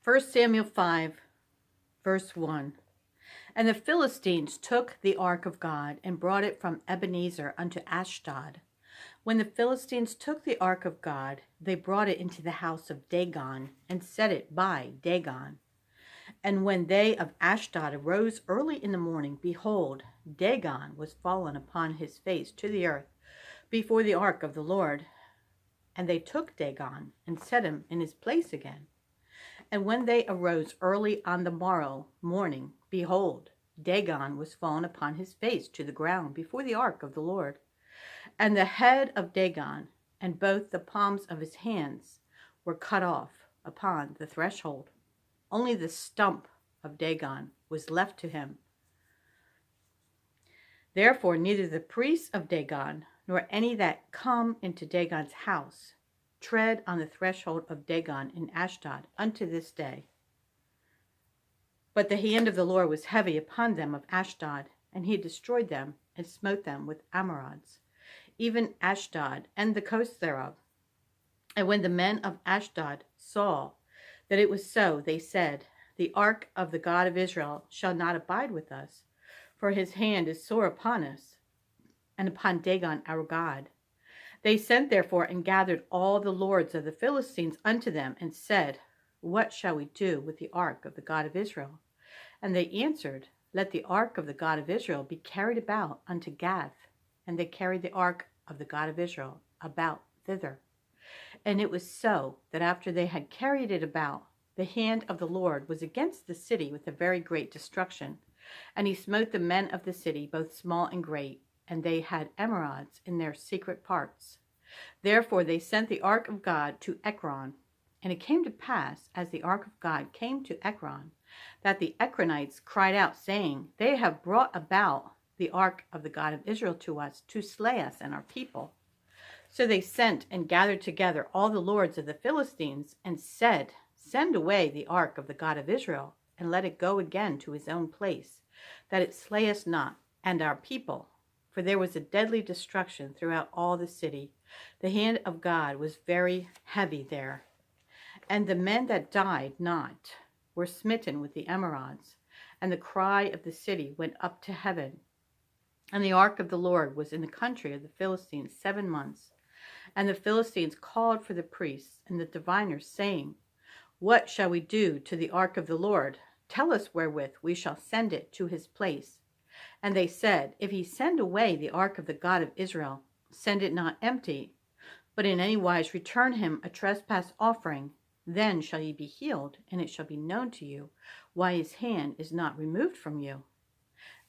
1 Samuel 5, verse 1. And the Philistines took the ark of God and brought it from Ebenezer unto Ashdod. When the Philistines took the ark of God, they brought it into the house of Dagon and set it by Dagon. And when they of Ashdod arose early in the morning, behold, Dagon was fallen upon his face to the earth before the ark of the Lord. And they took Dagon and set him in his place again. And when they arose early on the morning, behold, Dagon was fallen upon his face to the ground before the ark of the Lord. And the head of Dagon and both the palms of his hands were cut off upon the threshold. Only the stump of Dagon was left to him. Therefore neither the priests of Dagon nor any that come into Dagon's house tread on the threshold of Dagon in Ashdod unto this day. But the hand of the Lord was heavy upon them of Ashdod, and he destroyed them and smote them with emerods, even Ashdod and the coast thereof. And when the men of Ashdod saw that it was so, they said, the ark of the God of Israel shall not abide with us, for his hand is sore upon us, and upon Dagon our God. They sent therefore and gathered all the lords of the Philistines unto them, and said, what shall we do with the ark of the God of Israel? And they answered, let the ark of the God of Israel be carried about unto Gath. And they carried the ark of the God of Israel about thither. And it was so, that after they had carried it about, the hand of the Lord was against the city with a very great destruction. And he smote the men of the city, both small and great, and they had emerods in their secret parts. Therefore they sent the ark of God to Ekron. And it came to pass, as the ark of God came to Ekron, that the Ekronites cried out, saying, they have brought about the ark of the God of Israel to us, to slay us and our people. So they sent and gathered together all the lords of the Philistines, and said, send away the ark of the God of Israel, and let it go again to his own place, that it slay us not and our people. For there was a deadly destruction throughout all the city. The hand of God was very heavy there. And the men that died not were smitten with the emerods, and the cry of the city went up to heaven. And the ark of the Lord was in the country of the Philistines 7 months. And the Philistines called for the priests and the diviners, saying, what shall we do to the ark of the Lord? Tell us wherewith we shall send it to his place. And they said, if ye send away the ark of the God of Israel, send it not empty, but in any wise return him a trespass offering. Then shall ye be healed, and it shall be known to you why his hand is not removed from you.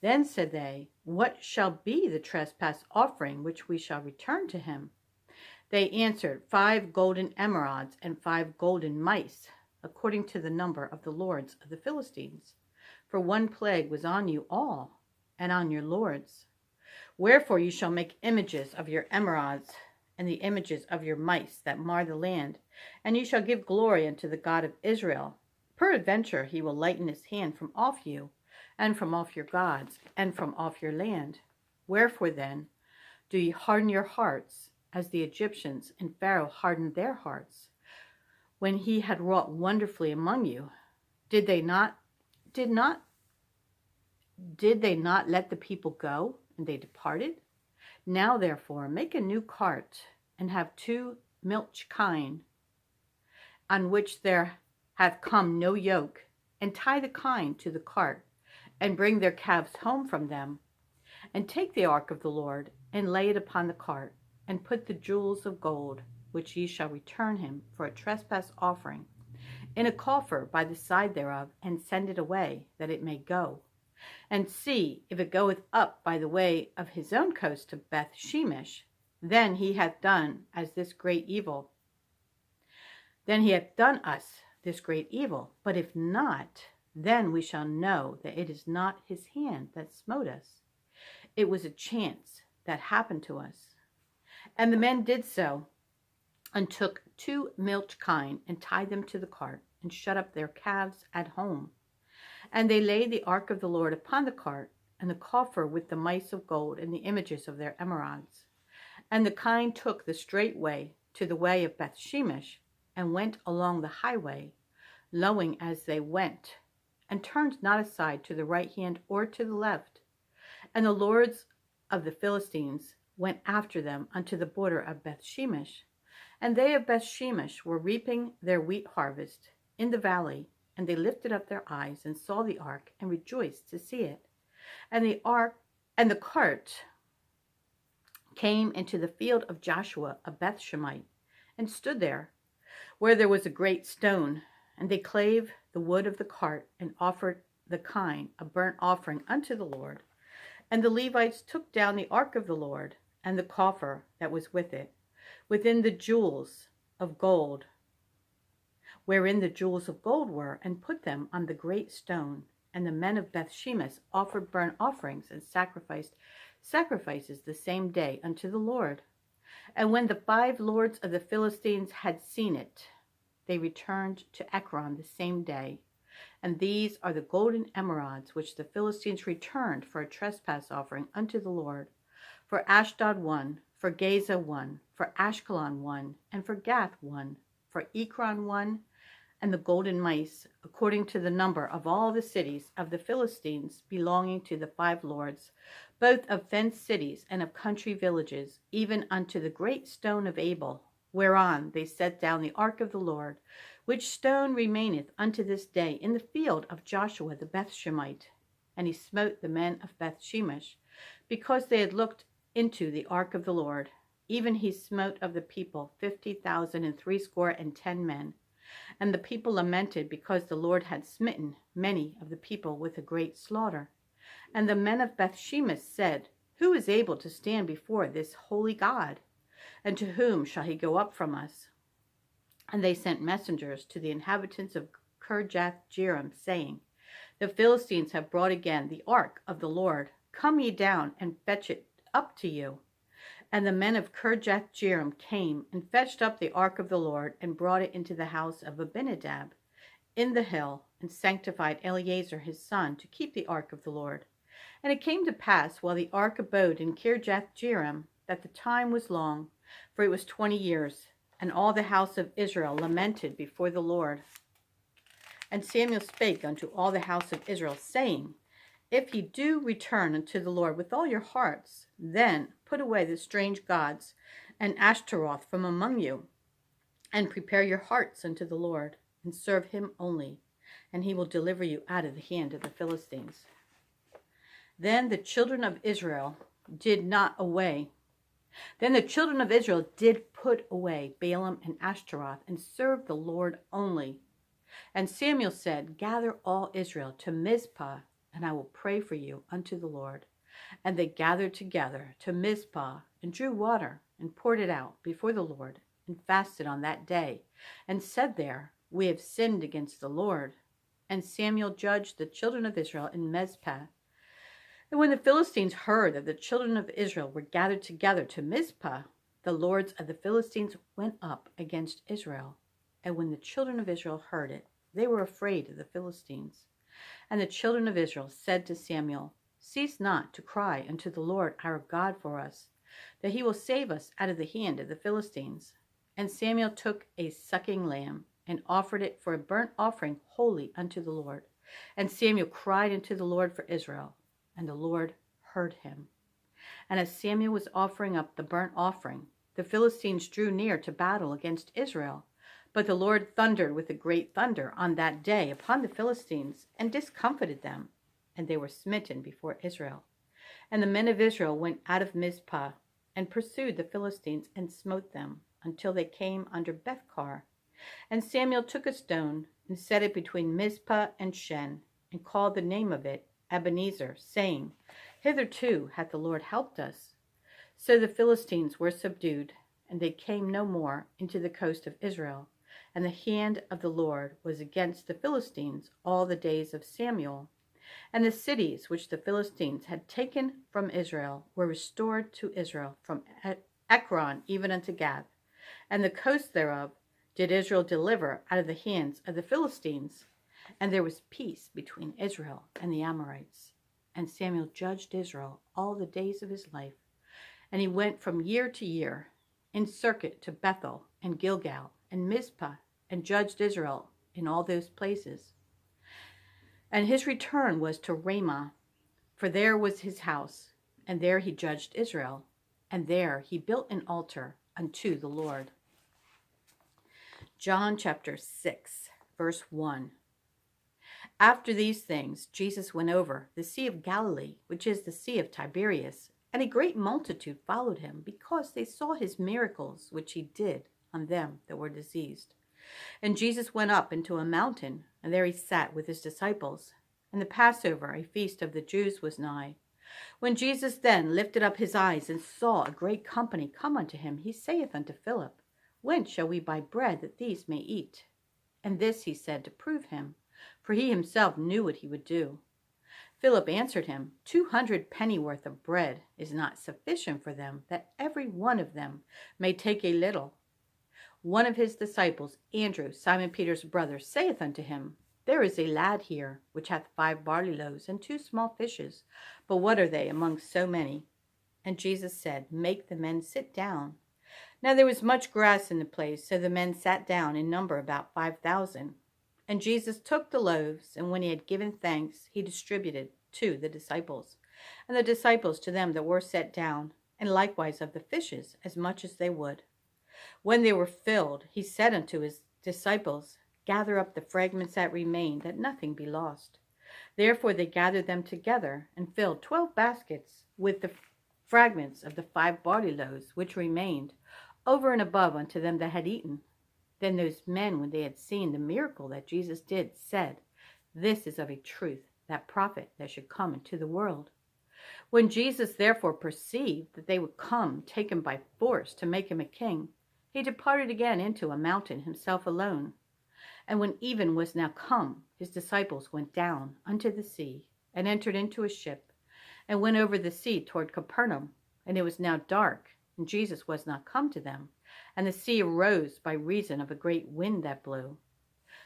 Then said they, what shall be the trespass offering which we shall return to him? They answered, 5 golden emerods and 5 golden mice, according to the number of the lords of the Philistines. For one plague was on you all, and on your lords. Wherefore you shall make images of your emerods, and the images of your mice that mar the land, and you shall give glory unto the God of Israel. Peradventure he will lighten his hand from off you, and from off your gods, and from off your land. Wherefore then do ye harden your hearts, as the Egyptians and Pharaoh hardened their hearts, when he had wrought wonderfully among you? Did they not let the people go, and they departed? Now therefore make a new cart, and have 2 milch kine, on which there hath come no yoke, and tie the kine to the cart, and bring their calves home from them. And take the ark of the Lord, and lay it upon the cart, and put the jewels of gold, which ye shall return him for a trespass offering, in a coffer by the side thereof, and send it away, that it may go. And see, if it goeth up by the way of his own coast to Beth Shemesh, then he hath done us this great evil. But if not, then we shall know that it is not his hand that smote us. It was a chance that happened to us. And the men did so, and took 2 milch kine, and tied them to the cart, and shut up their calves at home. And they laid the ark of the Lord upon the cart, and the coffer with the mice of gold, and the images of their emerods. And the kine took the straight way to the way of Beth Shemesh, and went along the highway, lowing as they went, and turned not aside to the right hand or to the left. And the lords of the Philistines went after them unto the border of Bethshemesh. And they of Bethshemesh were reaping their wheat harvest in the valley, and they lifted up their eyes and saw the ark, and rejoiced to see it. And the cart came into the field of Joshua of Bethshemite, and stood there, where there was a great stone. And they clave the wood of the cart, and offered the kine a burnt offering unto the Lord. And the Levites took down the ark of the Lord, and the coffer that was with it, within the jewels of gold, wherein the jewels of gold were, and put them on the great stone. And the men of Bethshemesh offered burnt offerings and sacrifices the same day unto the Lord. And when the 5 lords of the Philistines had seen it, they returned to Ekron the same day. And these are the golden emerods which the Philistines returned for a trespass offering unto the Lord. For Ashdod 1, for Gaza 1, for Ashkelon 1, and for Gath 1, for Ekron 1, and the golden mice, according to the number of all the cities of the Philistines belonging to the 5 lords, both of fenced cities and of country villages, even unto the great stone of Abel, whereon they set down the ark of the Lord, which stone remaineth unto this day in the field of Joshua the Bethshemite. And he smote the men of Bethshemesh, because they had looked into the ark of the Lord. Even he smote of the people 50,060 men. And the people lamented, because the Lord had smitten many of the people with a great slaughter. And the men of Bethshemesh said, Who is able to stand before this holy God? And to whom shall he go up from us? And they sent messengers to the inhabitants of Kirjath-jearim, saying, The Philistines have brought again the ark of the Lord. Come ye down and fetch it up to you. And the men of Kirjath-jearim came and fetched up the ark of the Lord, and brought it into the house of Abinadab in the hill, and sanctified Eleazar his son to keep the ark of the Lord. And it came to pass, while the ark abode in Kirjath-jearim, that the time was long, for it was 20 years, and all the house of Israel lamented before the Lord. And Samuel spake unto all the house of Israel, saying, If ye do return unto the Lord with all your hearts, then put away the strange gods and Ashtaroth from among you, and prepare your hearts unto the Lord, and serve him only, and he will deliver you out of the hand of the Philistines. Then the children of Israel did put away Balaam and Ashtaroth, and served the Lord only. And Samuel said, Gather all Israel to Mizpah, and I will pray for you unto the Lord. And they gathered together to Mizpah, and drew water, and poured it out before the Lord, and fasted on that day, and said there, We have sinned against the Lord. And Samuel judged the children of Israel in Mizpah. And when the Philistines heard that the children of Israel were gathered together to Mizpah, the lords of the Philistines went up against Israel. And when the children of Israel heard it, they were afraid of the Philistines. And the children of Israel said to Samuel, Cease not to cry unto the Lord our God for us, that he will save us out of the hand of the Philistines. And Samuel took a sucking lamb, and offered it for a burnt offering holy unto the Lord. And Samuel cried unto the Lord for Israel, and the Lord heard him. And as Samuel was offering up the burnt offering, the Philistines drew near to battle against Israel. But the Lord thundered with a great thunder on that day upon the Philistines, and discomfited them, and they were smitten before Israel. And the men of Israel went out of Mizpah, and pursued the Philistines, and smote them, until they came under Bethkar. And Samuel took a stone, and set it between Mizpah and Shen, and called the name of it Ebenezer, saying, Hitherto hath the Lord helped us. So the Philistines were subdued, and they came no more into the coast of Israel. And the hand of the Lord was against the Philistines all the days of Samuel. And the cities which the Philistines had taken from Israel were restored to Israel, from Ekron even unto Gath. And the coast thereof did Israel deliver out of the hands of the Philistines. And there was peace between Israel and the Amorites. And Samuel judged Israel all the days of his life. And he went from year to year in circuit to Bethel and Gilgal and Mizpah, and judged Israel in all those places. And his return was to Ramah, for there was his house, and there he judged Israel, and there he built an altar unto the Lord. John chapter 6, verse 1. After these things, Jesus went over the Sea of Galilee, which is the Sea of Tiberias, and a great multitude followed him, because they saw his miracles which he did on them that were diseased. And Jesus went up into a mountain, and there he sat with his disciples. And the Passover, a feast of the Jews, was nigh. When Jesus then lifted up his eyes and saw a great company come unto him, he saith unto Philip, Whence shall we buy bread that these may eat? And this he said to prove him, for he himself knew what he would do. Philip answered him, 200 pennyworth of bread is not sufficient for them, that every one of them may take a little. One of his disciples, Andrew, Simon Peter's brother, saith unto him, There is a lad here, which hath 5 barley loaves and 2 small fishes, but what are they among so many? And Jesus said, Make the men sit down. Now there was much grass in the place, so the men sat down in number about 5,000. And Jesus took the loaves, and when he had given thanks, he distributed to the disciples, and the disciples to them that were set down, and likewise of the fishes, as much as they would. When they were filled, he said unto his disciples, Gather up the fragments that remain, that nothing be lost. Therefore they gathered them together, and filled 12 baskets with the fragments of the 5 barley loaves which remained, over and above unto them that had eaten. Then those men, when they had seen the miracle that Jesus did, said, This is of a truth that prophet that should come into the world. When Jesus therefore perceived that they would come, take him by force to make him a king, he departed again into a mountain himself alone. And when even was now come, his disciples went down unto the sea, and entered into a ship, and went over the sea toward Capernaum. And it was now dark, and Jesus was not come to them, and the sea arose by reason of a great wind that blew.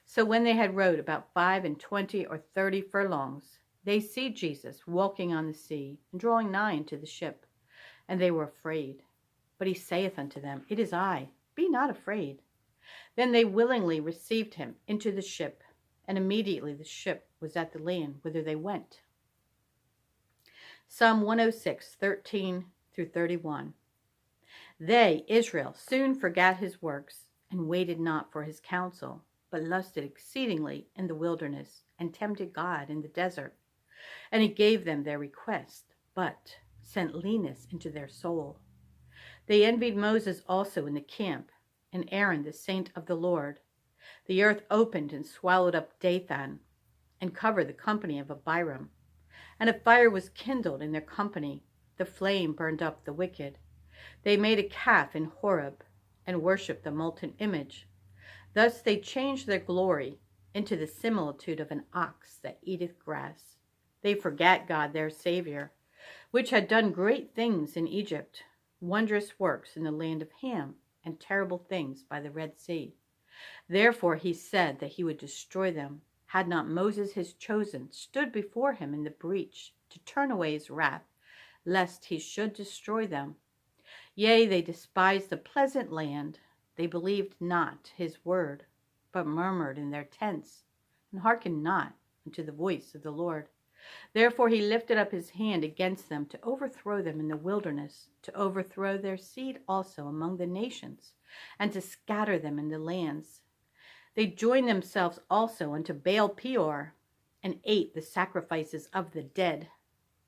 So when they had rowed about 25 or 30 furlongs, they see Jesus walking on the sea, and drawing nigh unto the ship. And they were afraid. But he saith unto them, It is I, be not afraid. Then they willingly received him into the ship, and immediately the ship was at the land whither they went. Psalm 106, 13 through 31. They, Israel, soon forgat his works, and waited not for his counsel, but lusted exceedingly in the wilderness, and tempted God in the desert. And he gave them their request, but sent leanness into their soul. They envied Moses also in the camp, and Aaron the saint of the Lord. The earth opened and swallowed up Dathan, and covered the company of Abiram. And a fire was kindled in their company, the flame burned up the wicked. They made a calf in Horeb, and worshipped the molten image. Thus they changed their glory into the similitude of an ox that eateth grass. They forgat God their Savior, which had done great things in Egypt, wondrous works in the land of Ham, and terrible things by the Red Sea. Therefore he said that he would destroy them, had not Moses his chosen stood before him in the breach to turn away his wrath, lest he should destroy them. Yea, they despised the pleasant land. They believed not his word, but murmured in their tents, and hearkened not unto the voice of the Lord. Therefore he lifted up his hand against them to overthrow them in the wilderness, to overthrow their seed also among the nations, and to scatter them in the lands. They joined themselves also unto Baal Peor, and ate the sacrifices of the dead.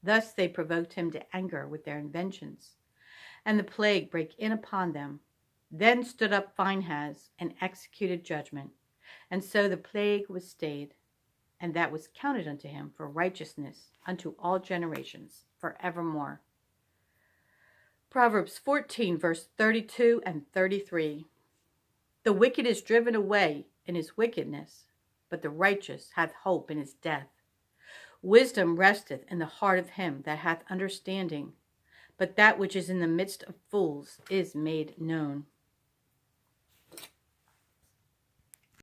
Thus they provoked him to anger with their inventions, and the plague brake in upon them. Then stood up Phinehas, and executed judgment, and so the plague was stayed. And that was counted unto him for righteousness unto all generations forevermore. Proverbs 14, verse 32 and 33. The wicked is driven away in his wickedness, but the righteous hath hope in his death. Wisdom resteth in the heart of him that hath understanding, but that which is in the midst of fools is made known.